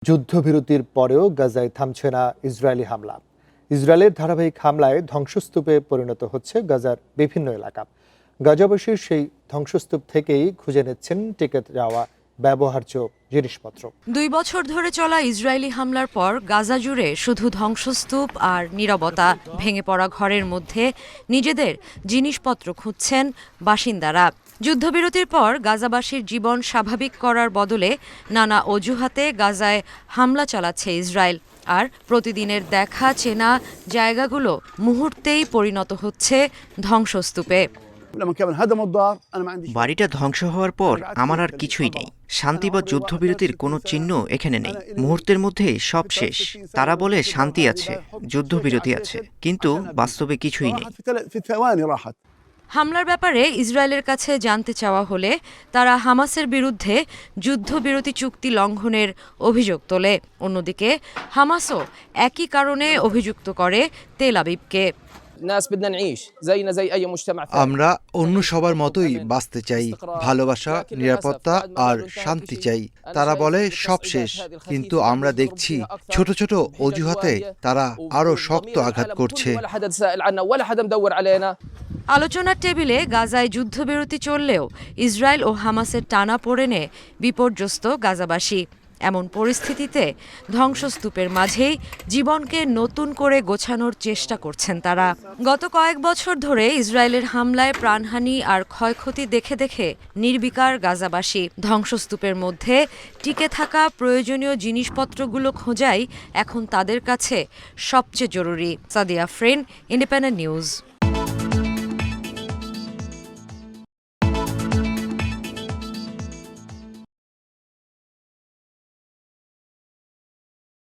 যুদ্ধবিরতির পরেও গাজায় থামছে না ইসরায়েলি হামলা। ইসরায়েলের ধারাবাহিক হামলায় ধ্বংসস্তূপে পরিণত হচ্ছে গাজার বিভিন্ন এলাকা। গাজাবাসীর সেই ধ্বংসস্তূপ থেকেই খুঁজে নিচ্ছেন টিকে যাওয়া ব্যবহার্য জিনিসপত্র। ২ বছর ধরে চলা ইসরায়েলি হামলার পর গাজা জুড়ে শুধু ধ্বংসস্তূপ আর নীরবতা। ভেঙে পড়া ঘরের মধ্যে নিজেদের জিনিসপত্র খুঁজছেন বাসিন্দারা। যুদ্ধবিরতির পর গাজাবাসীর জীবন স্বাভাবিক করার বদলে নানা অজুহাতে গাজায় হামলা চালাচ্ছে ইসরায়েল। আর প্রতিদিনের দেখা চেনা জায়গাগুলো মুহূর্তেই পরিণত হচ্ছে ধ্বংসস্তূপে। বাড়িটা ধ্বংস হওয়ার পর আমার আর কিছুই নেই। শান্তি বা যুদ্ধবিরতির কোনো চিহ্ন এখানে নেই। মুহূর্তের মধ্যেই সব শেষ। তারা বলে শান্তি আছে, যুদ্ধবিরতি আছে, কিন্তু বাস্তবে কিছুই নেই। হামলার ব্যাপারে ইসরায়েলের কাছে জানতে চাওয়া হলে তারা হামাসের বিরুদ্ধে যুদ্ধবিরতি চুক্তি লঙ্ঘনের অভিযোগ তোলে। অন্যদিকে হামাসও একই কারণে অভিযুক্ত করে তেল আবিবকে। আমরা অন্য সবার মতোই বাঁচতে চাই, ভালোবাসা, নিরাপত্তা আর শান্তি চাই। তারা বলে সব শেষ, কিন্তু আমরা দেখছি ছোট ছোট অজুহাতে তারা আরো শক্ত আঘাত করছে। আলোচনার টেবিলে গাজায় যুদ্ধবিরতি চললেও ইসরায়েল ও হামাসের টানাপোড়েনে বিপর্যস্ত গাজাবাসী। এমন পরিস্থিতিতে ধ্বংসস্তূপের মাঝেই জীবনকে নতুন করে গোছানোর চেষ্টা করছেন তারা। গত কয়েক বছর ধরে ইসরায়েলের হামলায় প্রাণহানি আর ক্ষয়ক্ষতি দেখে দেখে নির্বিকার গাজাবাসী। ধ্বংসস্তূপের মধ্যে টিকে থাকা প্রয়োজনীয় জিনিসপত্রগুলো খোঁজাই এখন তাদের কাছে সবচেয়ে জরুরি। Sadia Afrin, independent news.